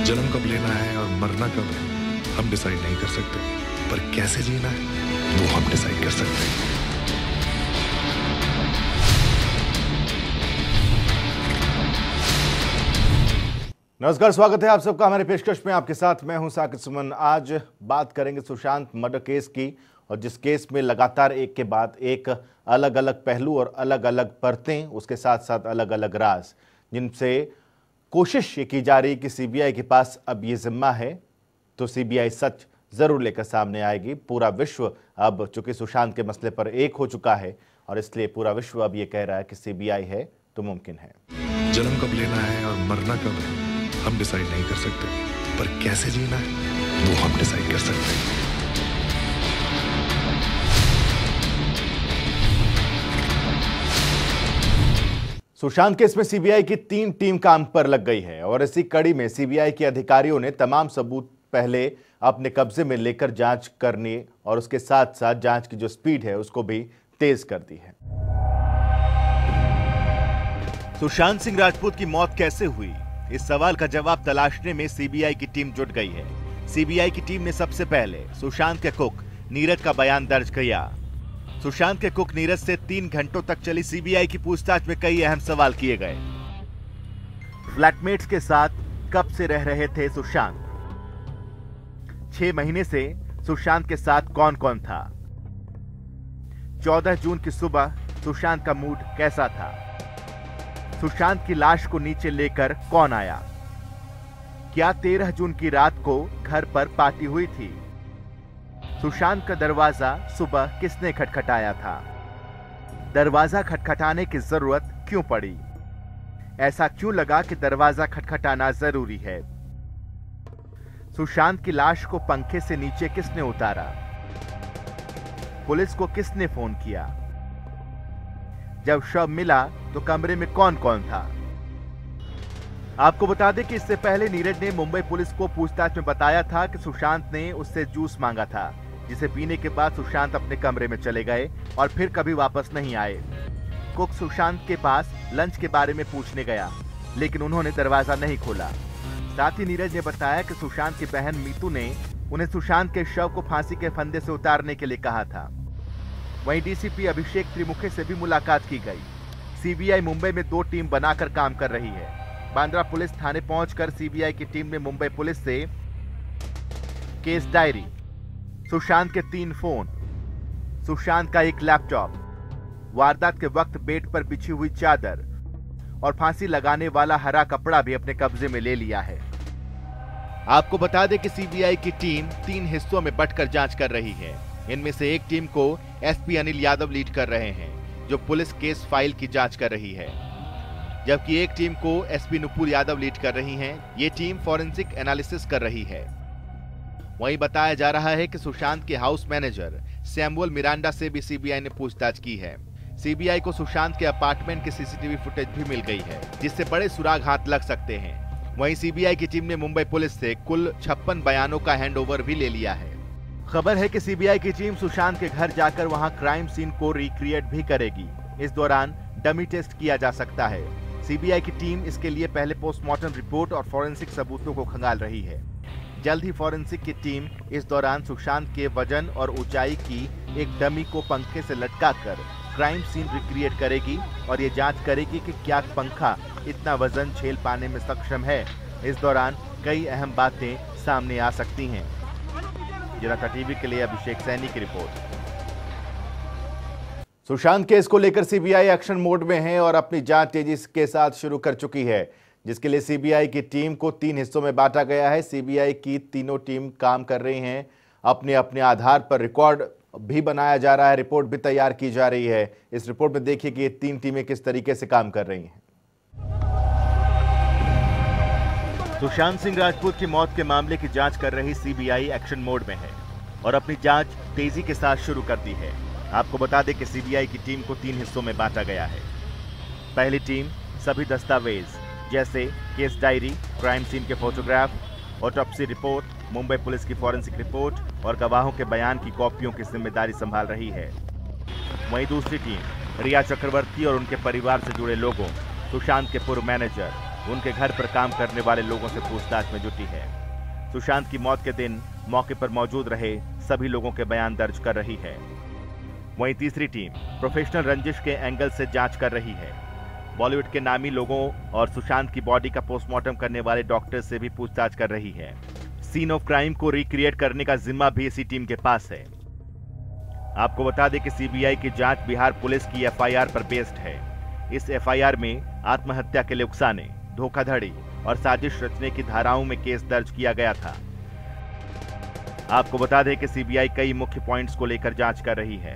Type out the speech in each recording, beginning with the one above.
जन्म कब लेना है और मरना कब हम डिसाइड नहीं कर सकते, पर कैसे जीना है वो हम डिसाइड कर सकते हैं। नमस्कार, स्वागत है आप सबका हमारे पेशकश में। आपके साथ मैं हूं साकिब सुमन। आज बात करेंगे सुशांत मर्डर केस की, और जिस केस में लगातार एक के बाद एक अलग अलग पहलू और अलग अलग परतें, उसके साथ साथ अलग अलग राज, जिनसे कोशिश ये की जा रही कि सीबीआई के पास अब ये जिम्मा है तो सीबीआई सच जरूर लेकर सामने आएगी। पूरा विश्व अब चूंकि सुशांत के मसले पर एक हो चुका है, और इसलिए पूरा विश्व अब ये कह रहा है कि सीबीआई है तो मुमकिन है। जन्म कब लेना है और मरना कब हम डिसाइड नहीं कर सकते, पर कैसे जीना है वो हम डिसाइड कर सकते हैं। सुशांत केस में सीबीआई की 3 टीम काम पर लग गई है, और इसी कड़ी में सीबीआई के अधिकारियों ने तमाम सबूत पहले अपने कब्जे में लेकर जांच करने और उसके साथ साथ जांच की जो स्पीड है उसको भी तेज कर दी है। सुशांत सिंह राजपूत की मौत कैसे हुई, इस सवाल का जवाब तलाशने में सीबीआई की टीम जुट गई है। सीबीआई की टीम ने सबसे पहले सुशांत के कुक नीरज का बयान दर्ज किया। सुशांत के कुक नीरज से 3 घंटों तक चली सीबीआई की पूछताछ में कई अहम सवाल किए गए। फ्लैटमेट्स के साथ कब से रह रहे थे सुशांत? 6 महीने से सुशांत के साथ कौन कौन था? 14 जून की सुबह सुशांत का मूड कैसा था? सुशांत की लाश को नीचे लेकर कौन आया? क्या 13 जून की रात को घर पर पार्टी हुई थी? सुशांत का दरवाजा सुबह किसने खटखटाया था? दरवाजा खटखटाने की जरूरत क्यों पड़ी? ऐसा क्यों लगा कि दरवाजा खटखटाना जरूरी है? सुशांत की लाश को पंखे से नीचे किसने उतारा? पुलिस को किसने फोन किया? जब शव मिला तो कमरे में कौन कौन था? आपको बता दें कि इससे पहले नीरज ने मुंबई पुलिस को पूछताछ में बताया था कि सुशांत ने उससे जूस मांगा था, जिसे पीने के बाद सुशांत अपने कमरे में चले गए और फिर कभी वापस नहीं आए। कुक सुशांत के पास लंच के बारे में पूछने गया, लेकिन उन्होंने दरवाजा नहीं खोला। साथ ही नीरज ने बताया कि सुशांत की बहन मीतू ने उन्हें सुशांत के शव को फांसी के फंदे से उतारने के लिए कहा था। वहीं डीसीपी अभिषेक त्रिमुखे से भी मुलाकात की गई। सीबीआई मुंबई में 2 टीम बनाकर काम कर रही है। बांद्रा पुलिस थाने पहुंचकर सीबीआई की टीम ने मुंबई पुलिस से केस डायरी, सुशांत के 3 फोन, सुशांत का 1 लैपटॉप, वारदात के वक्त बेड पर बिछी हुई चादर और फांसी लगाने वाला हरा कपड़ा भी अपने कब्जे में ले लिया है। आपको बता दें कि सीबीआई की टीम 3 हिस्सों में बंटकर जांच कर रही है। इनमें से एक टीम को एसपी अनिल यादव लीड कर रहे हैं, जो पुलिस केस फाइल की जांच कर रही है, जबकि एक टीम को एसपी नुपुर यादव लीड कर रही हैं। ये टीम फॉरेंसिक एनालिसिस कर रही है। वहीं बताया जा रहा है कि सुशांत के हाउस मैनेजर सैमुअल मिरांडा से भी सीबीआई ने पूछताछ की है। सीबीआई को सुशांत के अपार्टमेंट की सीसीटीवी फुटेज भी मिल गई है, जिससे बड़े सुराग हाथ लग सकते हैं। वहीं सीबीआई की टीम ने मुंबई पुलिस से कुल 56 बयानों का हैंडओवर भी ले लिया है। खबर है कि सीबीआई की टीम सुशांत के घर जाकर वहां क्राइम सीन को रिक्रिएट भी करेगी। इस दौरान डमी टेस्ट किया जा सकता है। सीबीआई की टीम इसके लिए पहले पोस्टमार्टम रिपोर्ट और फॉरेंसिक सबूतों को खंगाल रही है। जल्द ही फॉरेंसिक की टीम इस दौरान सुशांत के वजन और ऊंचाई की एक डमी को पंखे से लटकाकर क्राइम सीन रिक्रिएट करेगी, और ये जांच करेगी कि क्या पंखा इतना वजन झेल पाने में सक्षम है। इस दौरान कई अहम बातें सामने आ सकती हैं। जनता टीवी के लिए अभिषेक सैनी की रिपोर्ट। सुशांत केस को लेकर सीबीआई एक्शन मोड में है और अपनी जांच तेजी के साथ शुरू कर चुकी है, जिसके लिए सीबीआई की टीम को 3 हिस्सों में बांटा गया है। सीबीआई की तीनों टीम काम कर रही हैं। अपने अपने आधार पर रिकॉर्ड भी बनाया जा रहा है, रिपोर्ट भी तैयार की जा रही है। इस रिपोर्ट में देखिए कि ये 3 टीमें किस तरीके से काम कर रही हैं। सुशांत सिंह राजपूत की मौत के मामले की जांच कर रही सीबीआई एक्शन मोड में है और अपनी जांच तेजी के साथ शुरू कर दी है। आपको बता दें कि सीबीआई की टीम को 3 हिस्सों में बांटा गया है। पहली टीम सभी दस्तावेज जैसे केस डायरी, क्राइम सीन के photograph, autopsy report, Mumbai police की फॉरेंसिक रिपोर्ट और गवाहों के बयान की कॉपियों की जिम्मेदारी संभाल रही है। वहीं दूसरी टीम रिया चक्रवर्ती और उनके परिवार से जुड़े लोगों, सुशांत के पूर्व मैनेजर उनके घर पर काम करने वाले लोगों से पूछताछ में जुटी है। सुशांत की मौत के दिन मौके पर मौजूद रहे सभी लोगों के बयान दर्ज कर रही है। वहीं तीसरी टीम प्रोफेशनल रंजिश के एंगल से जांच कर रही है। बॉलीवुड के नामी लोगों और सुशांत की बॉडी का पोस्टमार्टम करने वाले डॉक्टर से भी पूछताछ कर रही है। सीन ऑफ क्राइम को रिक्रिएट करने का जिम्मा भी इसी टीम के पास है। आपको बता दें कि सीबीआई की जांच बिहार पुलिस की एफआईआर पर बेस्ड है। इस एफआईआर में आत्महत्या के लिए उकसाने, धोखाधड़ी और साजिश रचने की धाराओं में केस दर्ज किया गया था। आपको बता दें कि सीबीआई कई मुख्य पॉइंट्स को लेकर जांच कर रही है।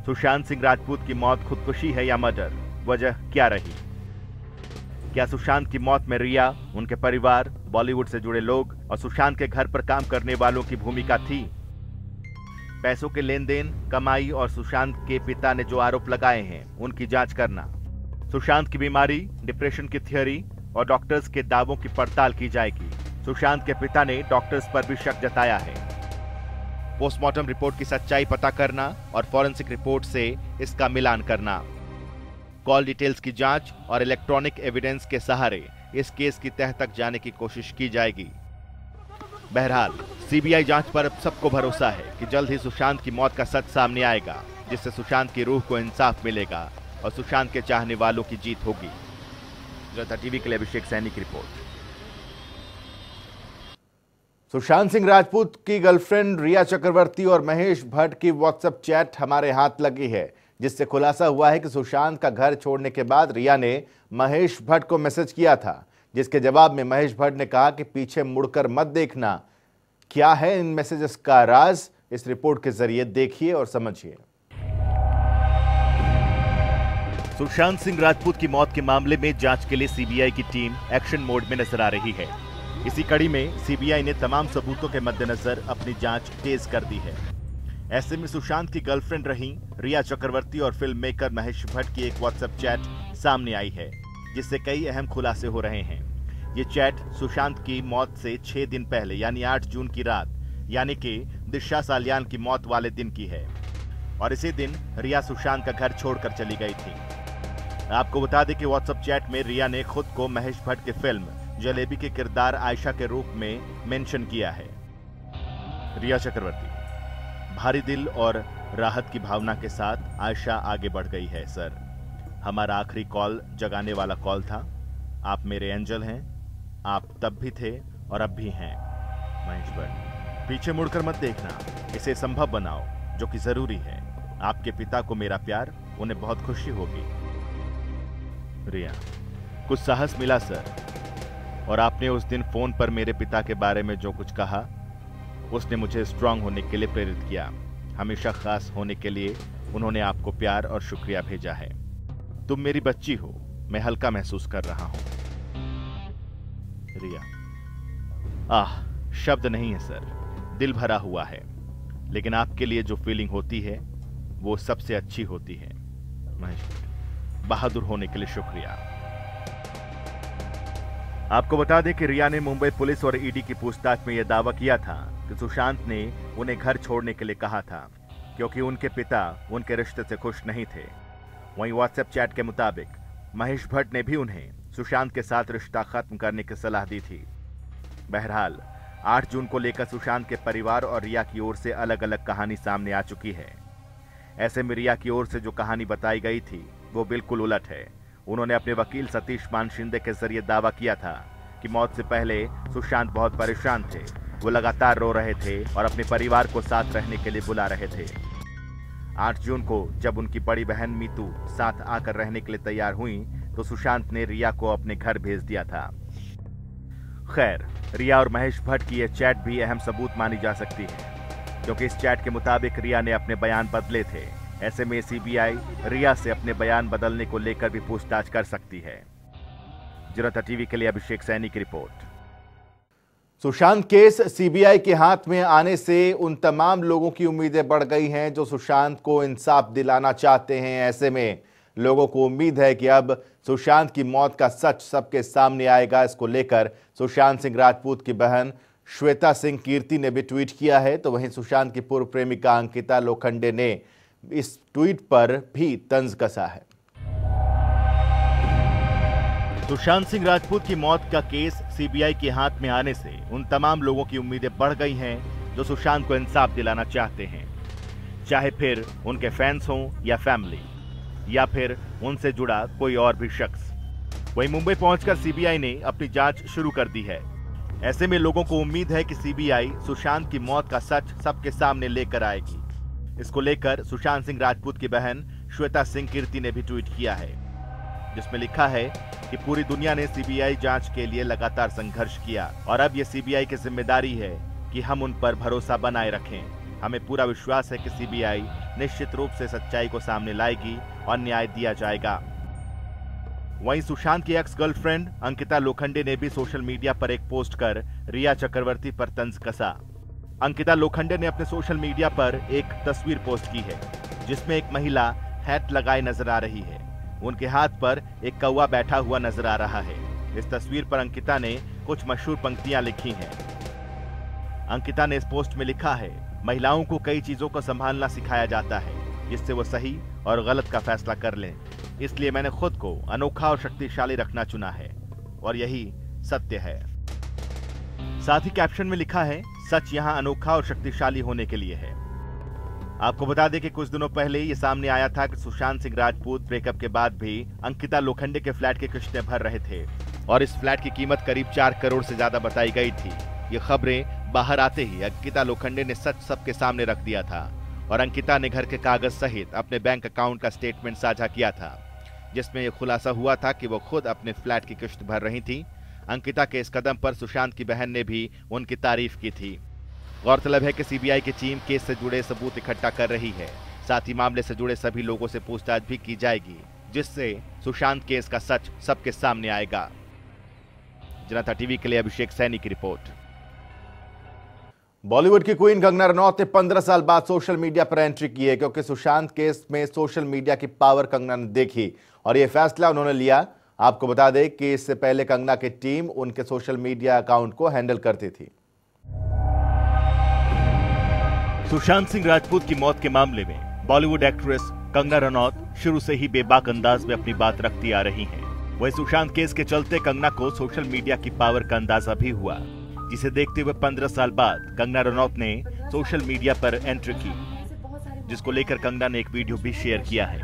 सुशांत सिंह राजपूत की मौत खुदकुशी है या मर्डर, वजह क्या रही? क्या सुशांत की मौत में रिया, उनके परिवार, बॉलीवुड से जुड़े लोग और सुशांत के घर पर काम करने वालों की भूमिका थी? पैसों के लेन देन, कमाई और सुशांत के पिता ने जो आरोप लगाए हैं उनकी जांच करना। सुशांत की बीमारी, डिप्रेशन की थियोरी और डॉक्टर्स के दावों की पड़ताल की जाएगी। सुशांत के पिता ने डॉक्टर्स पर भी शक जताया है। पोस्टमार्टम रिपोर्ट की सच्चाई पता करना और फॉरेंसिक रिपोर्ट से इसका मिलान करना। कॉल डिटेल्स की जांच और इलेक्ट्रॉनिक एविडेंस के सहारे इस केस की तह तक जाने की कोशिश की जाएगी। बहरहाल सीबीआई जांच पर अब सबको भरोसा है कि जल्द ही सुशांत की मौत का सच सामने आएगा, जिससे सुशांत की रूह को इंसाफ मिलेगा और सुशांत के चाहने वालों की जीत होगी। जनता टीवी के लिए अभिषेक सैनी की रिपोर्ट। सुशांत सिंह राजपूत की गर्लफ्रेंड रिया चक्रवर्ती और महेश भट्ट की व्हाट्सएप चैट हमारे हाथ लगी है, जिससे खुलासा हुआ है कि सुशांत का घर छोड़ने के बाद रिया ने महेश भट्ट को मैसेज किया था, जिसके जवाब में महेश भट्ट ने कहा कि पीछे मुड़कर मत देखना। क्या है इन मैसेजेस का राज? इस रिपोर्ट के जरिए देखिए और समझिए। सुशांत सिंह राजपूत की मौत के मामले में जांच के लिए सीबीआई की टीम एक्शन मोड में नजर आ रही है। इसी कड़ी में सीबीआई ने तमाम सबूतों के मद्देनजर अपनी जांच तेज कर दी है। ऐसे में सुशांत की गर्लफ्रेंड रही रिया चक्रवर्ती और फिल्म मेकर महेश भट्ट की एक व्हाट्सएप चैट सामने आई है, जिससे कई अहम खुलासे हो रहे हैं। ये चैट सुशांत की मौत से 6 दिन पहले यानी 8 जून की रात, यानी कि दिशा सालियान की मौत वाले दिन की है और इसी दिन रिया सुशांत का घर छोड़कर चली गई थी। आपको बता दें कि व्हाट्सएप चैट में रिया ने खुद को महेश भट्ट की फिल्म जलेबी के किरदार आयशा के रूप में मेंशन किया है। रिया चक्रवर्ती भारी दिल और राहत की भावना के साथ आयशा आगे बढ़ गई है। सर, हमारा आखिरी कॉल जगाने वाला कॉल था। आप मेरे एंजल हैं। आप तब भी थे और अब भी हैं। महेश भट्ट, पीछे मुड़कर मत देखना, इसे संभव बनाओ जो कि जरूरी है। आपके पिता को मेरा प्यार, उन्हें बहुत खुशी होगी। रिया, कुछ साहस मिला सर, और आपने उस दिन फोन पर मेरे पिता के बारे में जो कुछ कहा उसने मुझे स्ट्रांग होने के लिए प्रेरित किया। हमेशा खास होने के लिए उन्होंने आपको प्यार और शुक्रिया भेजा है। तुम मेरी बच्ची हो, मैं हल्का महसूस कर रहा हूं। रिया, शब्द नहीं है सर, दिल भरा हुआ है, लेकिन आपके लिए जो फीलिंग होती है वो सबसे अच्छी होती है। महेश, बहादुर होने के लिए शुक्रिया। आपको बता दें कि रिया ने मुंबई पुलिस और ईडी की पूछताछ में यह दावा किया था कि सुशांत ने उन्हें घर छोड़ने के लिए कहा था क्योंकि उनके पिता उनके रिश्ते से खुश नहीं थे। वहीं व्हाट्सएप चैट के मुताबिक महेश भट्ट ने भी उन्हें सुशांत के साथ रिश्ता खत्म करने की सलाह दी थी। बहरहाल 8 जून को लेकर सुशांत के परिवार और रिया की ओर से अलग अलग कहानी सामने आ चुकी है। ऐसे में रिया की ओर से जो कहानी बताई गई थी वो बिल्कुल उलट है। उन्होंने अपने वकील सतीश मान शिंदे के जरिए दावा किया था कि मौत से पहले सुशांत बहुत परेशान थे। वो लगातार रो रहे थे और अपने परिवार को साथ रहने के लिए बुला रहे थे। 8 जून को जब उनकी बड़ी बहन मीतू साथ आकर रहने के लिए तैयार हुई तो सुशांत ने रिया को अपने घर भेज दिया था। खैर, रिया और महेश भट्ट की यह चैट भी अहम सबूत मानी जा सकती है क्योंकि इस चैट के मुताबिक रिया ने अपने बयान बदले थे। ऐसे में सीबीआई रिया से अपने बयान बदलने को लेकर भी पूछताछ कर सकती है। जनता टीवी के लिए अभिषेक सैनी की रिपोर्ट। सुशांत केस सीबीआई के हाथ में आने से उन तमाम लोगों की उम्मीदें बढ़ गई हैं जो सुशांत को इंसाफ दिलाना चाहते हैं। ऐसे में लोगों को उम्मीद है कि अब सुशांत की मौत का सच सबके सामने आएगा। इसको लेकर सुशांत सिंह राजपूत की बहन श्वेता सिंह कीर्ति ने भी ट्वीट किया है, तो वहीं सुशांत की पूर्व प्रेमिका अंकिता लोखंडे ने इस ट्वीट पर भी तंज कसा है। सुशांत सिंह राजपूत की मौत का केस सीबीआई के हाथ में आने से उन तमाम लोगों की उम्मीदें बढ़ गई हैं जो सुशांत को इंसाफ दिलाना चाहते हैं, चाहे फिर उनके फैंस हों या फैमिली या फिर उनसे जुड़ा कोई और भी शख्स। वहीं मुंबई पहुंचकर सीबीआई ने अपनी जांच शुरू कर दी है। ऐसे में लोगों को उम्मीद है कि सीबीआई सुशांत की मौत का सच सबके सामने लेकर आएगी। इसको लेकर सुशांत सिंह राजपूत की बहन श्वेता सिंह कीर्ति ने भी ट्वीट किया है, जिसमें लिखा है कि पूरी दुनिया ने सीबीआई जांच के लिए लगातार संघर्ष किया और अब यह सीबीआई की जिम्मेदारी है कि हम उन पर भरोसा बनाए रखें। हमें पूरा विश्वास है कि सीबीआई निश्चित रूप से सच्चाई को सामने लाएगी और न्याय दिया जाएगा। वहीं सुशांत की एक्स गर्लफ्रेंड अंकिता लोखंडे ने भी सोशल मीडिया पर एक पोस्ट कर रिया चक्रवर्ती पर तंज कसा। अंकिता लोखंडे ने अपने सोशल मीडिया पर एक तस्वीर पोस्ट की है, जिसमें एक महिला हैट लगाए नजर आ रही है। उनके हाथ पर एक कौवा बैठा हुआ नजर आ रहा है। इस तस्वीर पर अंकिता ने कुछ मशहूर पंक्तियां लिखी हैं। अंकिता ने इस पोस्ट में लिखा है, महिलाओं को कई चीजों को संभालना सिखाया जाता है, जिससे वो सही और गलत का फैसला कर लें। इसलिए मैंने खुद को अनोखा और शक्तिशाली रखना चुना है और यही सत्य है। साथ ही कैप्शन में लिखा है, सच यहाँ अनोखा और शक्तिशाली होने के लिए है। आपको बता दें कि कुछ दिनों पहले ये सामने आया था कि सुशांत सिंह राजपूत ब्रेकअप के बाद भी अंकिता लोखंडे के फ्लैट की किस्तें भर रहे थे और इस फ्लैट की कीमत करीब 4 करोड़ से ज्यादा बताई गई थी। ये खबरें बाहर आते ही अंकिता लोखंडे ने सच सबके सामने रख दिया था और अंकिता ने घर के कागज सहित अपने बैंक अकाउंट का स्टेटमेंट साझा किया था, जिसमें यह खुलासा हुआ था कि वो खुद अपने फ्लैट की किस्त भर रही थी। अंकिता के इस कदम पर सुशांत की बहन ने भी उनकी तारीफ की थी। गौरतलब है कि सीबीआई की टीम केस से जुड़े सबूत इकट्ठा कर रही है। साथ ही मामले से जुड़े सभी लोगों से पूछताछ भी की जाएगी, जिससे सुशांत केस का सच सबके सामने आएगा। जनता टीवी के लिए अभिषेक सैनी की रिपोर्ट। बॉलीवुड की क्वीन कंगना रनौत ने 15 साल बाद सोशल मीडिया पर एंट्री की है, क्योंकि सुशांत केस में सोशल मीडिया की पावर कंगना ने देखी और यह फैसला उन्होंने लिया। आपको बता दें कि इससे पहले कंगना की टीम उनके सोशल मीडिया अकाउंट को हैंडल करती थी। सुशांत सिंह राजपूत की मौत के मामले में बॉलीवुड एक्ट्रेस कंगना रनौत शुरू से ही बेबाक अंदाज में अपनी बात रखती आ रही हैं। वही सुशांत केस के चलते कंगना को सोशल मीडिया की पावर का अंदाजा भी हुआ, जिसे देखते हुए 15 साल बाद कंगना रनौत ने सोशल मीडिया पर एंट्री की, जिसको लेकर कंगना ने एक वीडियो भी शेयर किया है।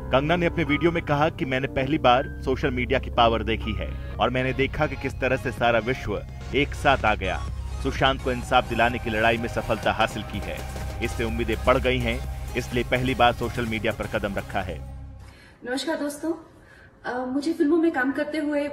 कंगना ने अपने वीडियो में कहा कि मैंने पहली बार सोशल मीडिया की पावर देखी है और मैंने देखा कि किस तरह से सारा विश्व एक साथ आ गया। सुशांत को इंसाफ दिलाने की लड़ाई में सफलता हासिल की है। इससे उम्मीदें बढ़ गई हैं, इसलिए पहली बार सोशल मीडिया पर कदम रखा है। नमस्कार दोस्तों, मुझे फिल्मों में काम करते हुए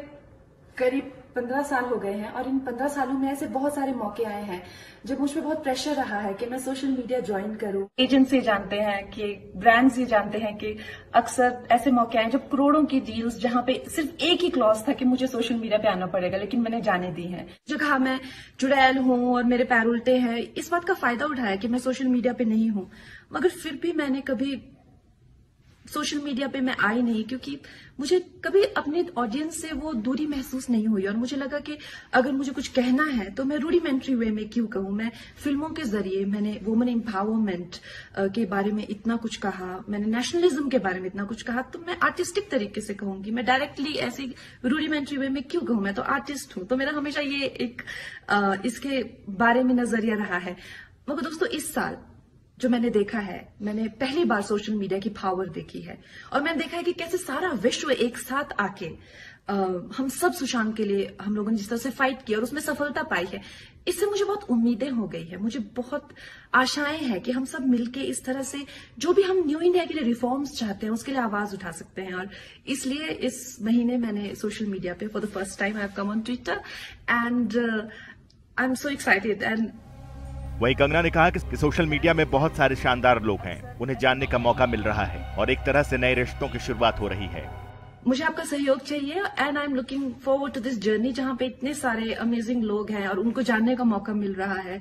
करीब 15 साल हो गए हैं और इन 15 सालों में ऐसे बहुत सारे मौके आए हैं जब मुझ पर बहुत प्रेशर रहा है कि मैं सोशल मीडिया ज्वाइन करूं। एजेंसी जानते हैं कि ब्रांड्स ये जानते हैं कि अक्सर ऐसे मौके आए जब करोड़ों की डील्स, जहां पे सिर्फ एक ही क्लॉज था कि मुझे सोशल मीडिया पे आना पड़ेगा, लेकिन मैंने जाने दी है। जो कहा मैं चुड़ैल हूं और मेरे पैर उल्टे हैं, इस बात का फायदा उठाया कि मैं सोशल मीडिया पे नहीं हूं, मगर फिर भी मैंने कभी सोशल मीडिया पे मैं आई नहीं, क्योंकि मुझे कभी अपने ऑडियंस से वो दूरी महसूस नहीं हुई और मुझे लगा कि अगर मुझे कुछ कहना है तो मैं रूडिमेंट्री वे में क्यों कहूं। मैं फिल्मों के जरिए मैंने वुमेन एम्पावरमेंट के बारे में इतना कुछ कहा, मैंने नेशनलिज्म के बारे में इतना कुछ कहा, तो मैं आर्टिस्टिक तरीके से कहूंगी। मैं डायरेक्टली ऐसी रूडिमेंट्री वे में क्यों कहूं, मैं तो आर्टिस्ट हूं। तो मेरा हमेशा ये एक इसके बारे में नजरिया रहा है। मगर दोस्तों, इस साल जो मैंने देखा है, मैंने पहली बार सोशल मीडिया की पावर देखी है और मैंने देखा है कि कैसे सारा विश्व एक साथ आके हम सब सुशांत के लिए हम लोगों ने जिस तरह से फाइट किया और उसमें सफलता पाई है, इससे मुझे बहुत उम्मीदें हो गई है। मुझे बहुत आशाएं हैं कि हम सब मिलके इस तरह से जो भी हम न्यू इंडिया के लिए रिफॉर्म्स चाहते हैं उसके लिए आवाज उठा सकते हैं। और इसलिए इस महीने मैंने सोशल मीडिया पे for the first time I have come on Twitter and I am so excited. And वहीं कंगना ने कहा कि सोशल मीडिया में बहुत सारे शानदार लोग हैं, उन्हें जानने का मौका मिल रहा है और एक तरह से नए रिश्तों की शुरुआत हो रही है। मुझे आपका सहयोग चाहिए and I am looking forward to this journey, जहां पे इतने सारे अमेजिंग लोग हैं और उनको जानने का मौका मिल रहा है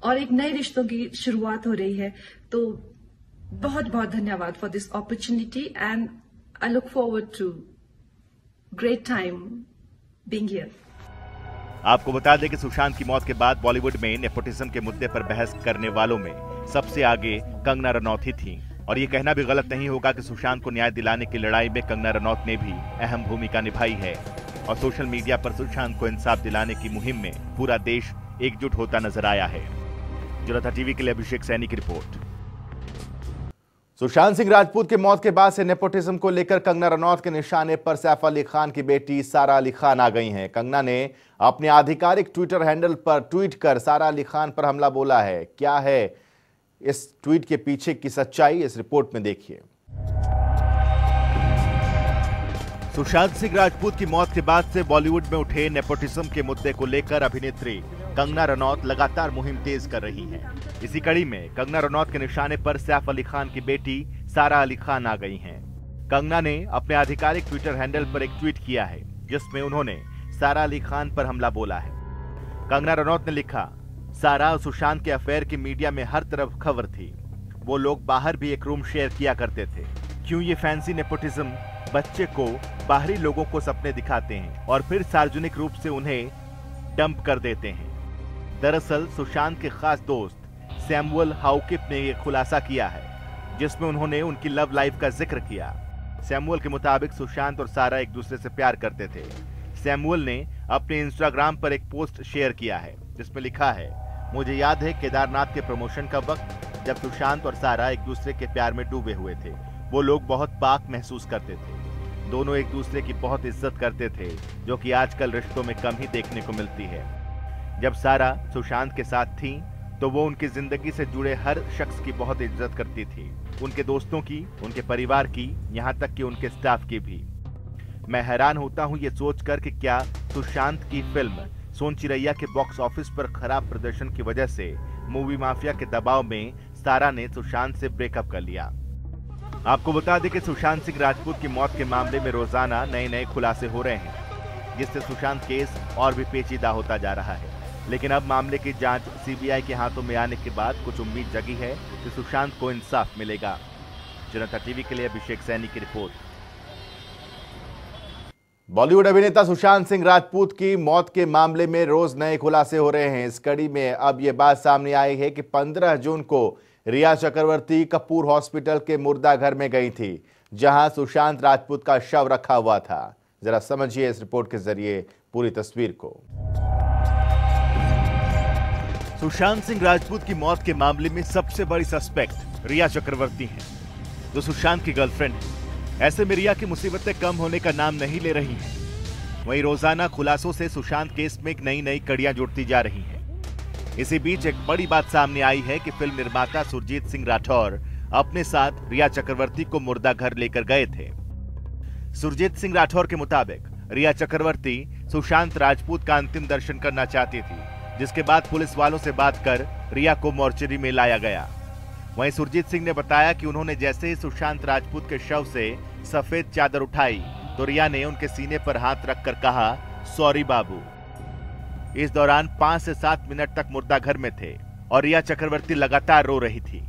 और एक नए रिश्तों की शुरुआत हो रही है। तो बहुत बहुत धन्यवाद for this opportunity and I look forward to great time being here. आपको बता दें कि सुशांत की मौत के बाद बॉलीवुड में नेपोटिज्म के मुद्दे पर बहस करने वालों में सबसे आगे कंगना रनौत ही थी और ये कहना भी गलत नहीं होगा कि सुशांत को न्याय दिलाने की लड़ाई में कंगना रनौत ने भी अहम भूमिका निभाई है और सोशल मीडिया पर सुशांत को इंसाफ दिलाने की मुहिम में पूरा देश एकजुट होता नजर आया है। जनता टीवी के लिए अभिषेक सैनी की रिपोर्ट। सुशांत सिंह राजपूत की मौत के बाद से नेपोटिज्म को लेकर कंगना रनौत के निशाने पर सैफ अली खान की बेटी सारा अली खान आ गई हैं। कंगना ने अपने आधिकारिक ट्विटर हैंडल पर ट्वीट कर सारा अली खान पर हमला बोला है। क्या है इस ट्वीट के पीछे की सच्चाई, इस रिपोर्ट में देखिए। सुशांत सिंह राजपूत की मौत के बाद से बॉलीवुड में उठे नेपोटिज्म के मुद्दे को लेकर अभिनेत्री कंगना रनौत लगातार मुहिम तेज कर रही हैं। इसी कड़ी में कंगना रनौत के निशाने पर सैफ अली खान की बेटी सारा अली खान आ गई हैं। कंगना ने अपने आधिकारिक ट्विटर हैंडल पर एक ट्वीट किया है जिसमें उन्होंने सारा अली खान पर हमला बोला है। कंगना रनौत ने लिखा, सारा और सुशांत के अफेयर की मीडिया में हर तरफ खबर थी। वो लोग बाहर भी एक रूम शेयर किया करते थे। क्यों ये फैंसी नेपोटिज्म बच्चे को बाहरी लोगों को सपने दिखाते हैं और फिर सार्वजनिक रूप से उन्हें डंप कर देते हैं। दरअसल सुशांत के खास दोस्त सैमुअल हाउकिप ने यह खुलासा किया है जिसमें उन्होंने उनकी लव लाइफ का जिक्र किया। सैमुअल के मुताबिक सुशांत और सारा एक दूसरे से प्यार करते थे। सैमुअल ने अपने इंस्टाग्राम पर एक पोस्ट शेयर किया है जिसमें लिखा है, मुझे याद है केदारनाथ के प्रमोशन का वक्त जब सुशांत और सारा एक दूसरे के प्यार में डूबे हुए थे। वो लोग बहुत पाक महसूस करते थे। दोनों एक दूसरे की बहुत इज्जत करते थे जो कि आजकल रिश्तों में कम ही देखने को मिलती है। जब सारा सुशांत के साथ थी तो वो उनकी जिंदगी से जुड़े हर शख्स की बहुत इज्जत करती थी, उनके दोस्तों की, उनके परिवार की, यहाँ तक कि उनके स्टाफ की भी। मैं हैरान होता हूँ ये सोचकर कि क्या सुशांत की फिल्म सोन चिरैया के बॉक्स ऑफिस पर खराब प्रदर्शन की वजह से मूवी माफिया के दबाव में सारा ने सुशांत से ब्रेकअप कर लिया। आपको बता दें कि सुशांत सिंह राजपूत की मौत के मामले में रोजाना नए खुलासे हो रहे हैं जिससे सुशांत केस और भी पेचीदा होता जा रहा है। लेकिन अब मामले की जांच सीबीआई के हाथों में आने के बाद कुछ उम्मीद जगी है कि सुशांत को इंसाफ मिलेगा। जनता टीवी के लिए अभिषेक सैनी की रिपोर्ट। बॉलीवुड अभिनेता सुशांत सिंह राजपूत की मौत के मामले में रोज नए खुलासे हो रहे हैं। इस कड़ी में अब यह बात सामने आई है कि 15 जून को रिया चक्रवर्ती कपूर हॉस्पिटल के मुर्दा घर में गई थी जहां सुशांत राजपूत का शव रखा हुआ था। जरा समझिए इस रिपोर्ट के जरिए पूरी तस्वीर को। सुशांत सिंह राजपूत की मौत के मामले में सबसे बड़ी सस्पेक्ट रिया चक्रवर्ती हैं, जो सुशांत की गर्लफ्रेंड है। ऐसे में रिया की मुसीबतें कम होने का नाम नहीं ले रही हैं। वहीं रोजाना खुलासों से सुशांत केस में एक नई कड़ियां जुड़ती जा रही हैं। इसी बीच एक बड़ी बात सामने आई है कि फिल्म निर्माता सुरजीत सिंह राठौर अपने साथ रिया चक्रवर्ती को मुर्दा घर लेकर गए थे। सुरजीत सिंह राठौर के मुताबिक रिया चक्रवर्ती सुशांत राजपूत का अंतिम दर्शन करना चाहती थी, जिसके बाद पुलिस वालों से बात कर रिया को मोर्चरी में लाया गया। वहीं सुरजीत सिंह ने बताया कि उन्होंने जैसे ही सुशांत राजपूत के शव से सफेद चादर उठाई तो रिया ने उनके सीने पर हाथ रखकर कहा, सॉरी बाबू। इस दौरान 5 से 7 मिनट तक मुर्दा घर में थे और रिया चक्रवर्ती लगातार रो रही थी।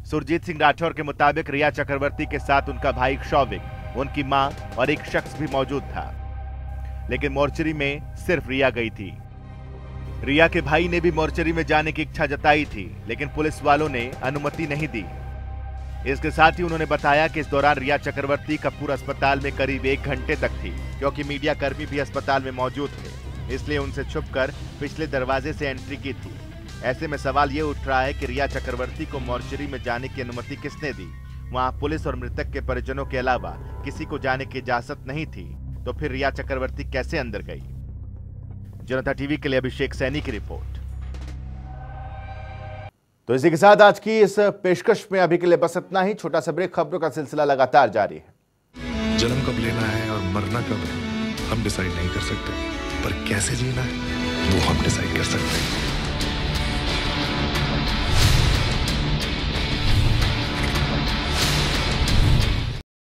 सुरजीत सिंह राठौर के मुताबिक रिया चक्रवर्ती के साथ उनका भाई शौविक, उनकी मां और एक शख्स भी मौजूद था, लेकिन मोर्चरी में सिर्फ रिया गई थी। रिया के भाई ने भी मोर्चरी में जाने की इच्छा जताई थी, लेकिन पुलिस वालों ने अनुमति नहीं दी। इसके साथ ही उन्होंने बताया कि इस दौरान रिया चक्रवर्ती कपूर अस्पताल में करीब 1 घंटे तक थी, क्योंकि मीडिया कर्मी भी अस्पताल में मौजूद थे, इसलिए उनसे छुपकर पिछले दरवाजे से एंट्री की थी। ऐसे में सवाल ये उठ रहा है कि रिया चक्रवर्ती को मोर्चरी में जाने की अनुमति किसने दी? वहां पुलिस और मृतक के परिजनों के अलावा किसी को जाने की इजाजत नहीं थी, तो फिर रिया चक्रवर्ती कैसे अंदर गई? जनता टीवी के लिए अभिषेक सैनी की रिपोर्ट। तो इसी के साथ आज की इस पेशकश में अभी के लिए बस इतना ही। छोटा सा ब्रेक, खबरों का सिलसिला लगातार जारी है। जन्म कब लेना है और मरना कब है हम डिसाइड नहीं कर सकते, पर कैसे जीना है वो हम डिसाइड कर सकते हैं।